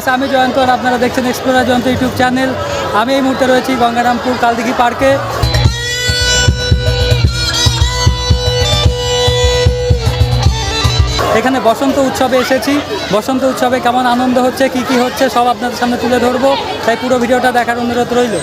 Guys, আমি জয়ন্ত আর আপনারা দেখছেন এক্সপ্লোরার জয়ন্ত ইউটিউব চ্যানেল। আমি এই মুহূর্তে রয়েছি গঙ্গারামপুর কালদিঘি পার্কে। এখানে বসন্ত উৎসবে এসেছি। বসন্ত উৎসবে কেমন আনন্দ হচ্ছে, কি কি হচ্ছে সব আপনাদের সামনে তুলে ধরবো, তাই পুরো ভিডিওটা দেখার অনুরোধ রইল।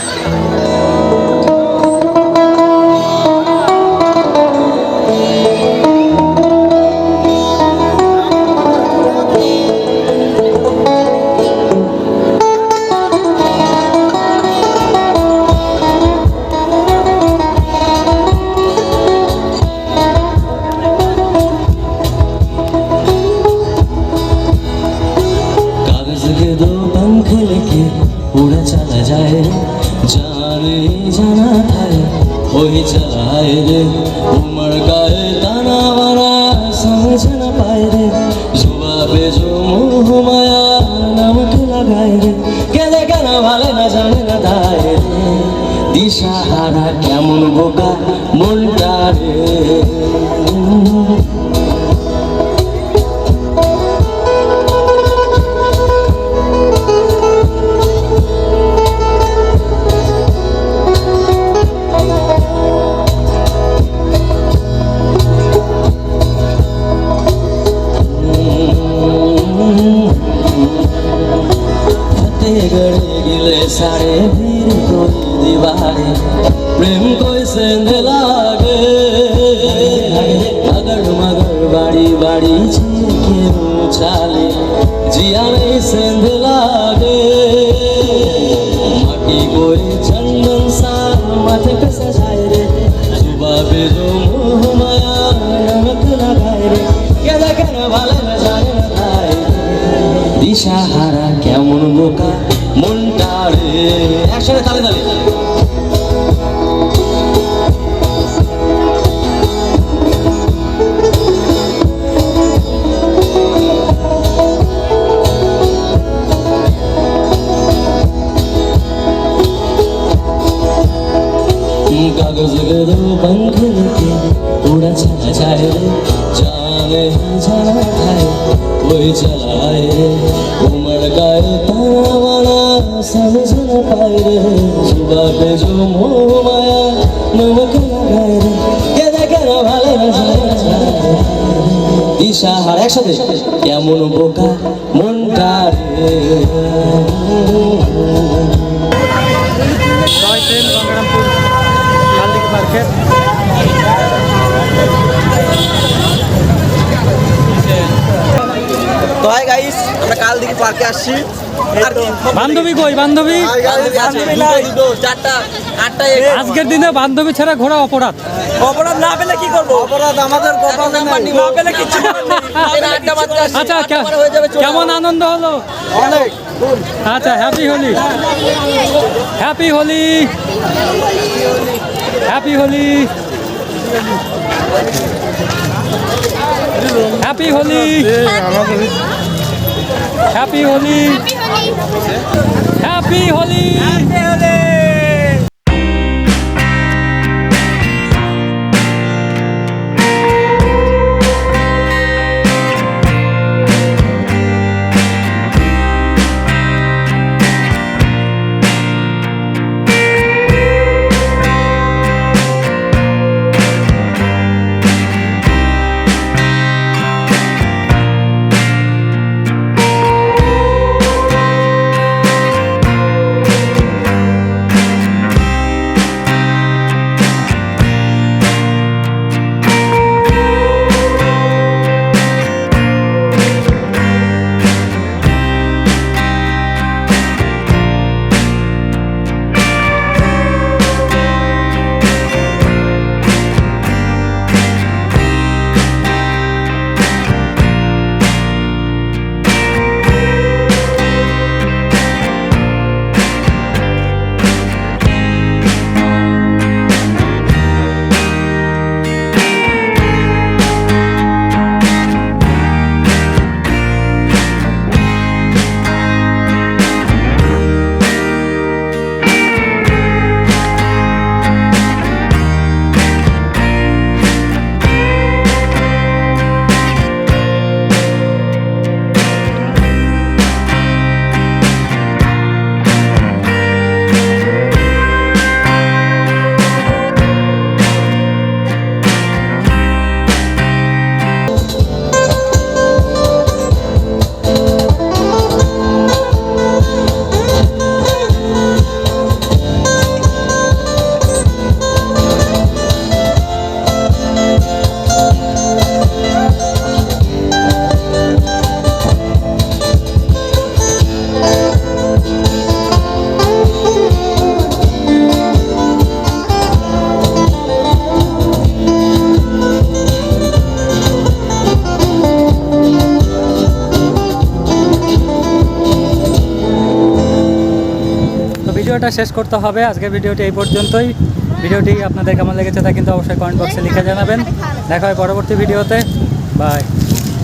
उड़ा चला जाए जाने जाना था वही चलाए रे उमर गाए ताना वाना समझ न पाए रे जुबा पे जो मुँह माया नमक लगाए रे केदे केन भाले न जाने न दाए रे दिशा हारा केमन बोका मनटा रे सारे भीड़ कोई दीवारे प्रेम कोई सेंध लागे अगर मगर बाड़ी बाड़ी छीके चाले जिया नहीं सेंध लागे माटी कोई चंदन सा माथे पे सजाए रे सुबह पे जो मुँह माया नमक लगाए रे केदा केन भाले न जाने न थाए दिशा हारा केमन बोका মনটা রে একসাথে তালে তালে कागज के दो पंख लेके उड़ा चला जाए रे जाने जाना था वही चलाए रे उमर गाए ताना वाना समझ न पाए रे सुबह पे जो मोह माया नमक लगाए रे केदे केन भाले न जाए दिशा हार একসাথে কেমন বোকা মনটা রে গঙ্গারামপুর কালদিঘি পার্কে তো হাই গাইস, আমরা কালদিঘি পার্কে আসছি। বান্ধবী কই? বান্ধবী আজকের দিনে বান্ধবী ছাড়া ঘোরা অপরাধ। অপরাধ না পেলে কি করবো? অপরাধ আমাদের কপালে নেই। না পেলে কিছু করার নেই। আচ্ছা, কেমন আনন্দ হলো? অনেক। আচ্ছা, happy Holi, happy Holi, happy Holi, happy Holi, happy Holi, happy Holi. ভিডিওটা শেষ করতে হবে। আজকের ভিডিওটি এই পর্যন্তই। ভিডিওটি আপনাদের কেমন লেগেছে তা কিন্তু অবশ্যই কমেন্ট বক্সে লিখে জানাবেন। দেখা হয় পরবর্তী ভিডিওতে। বাই।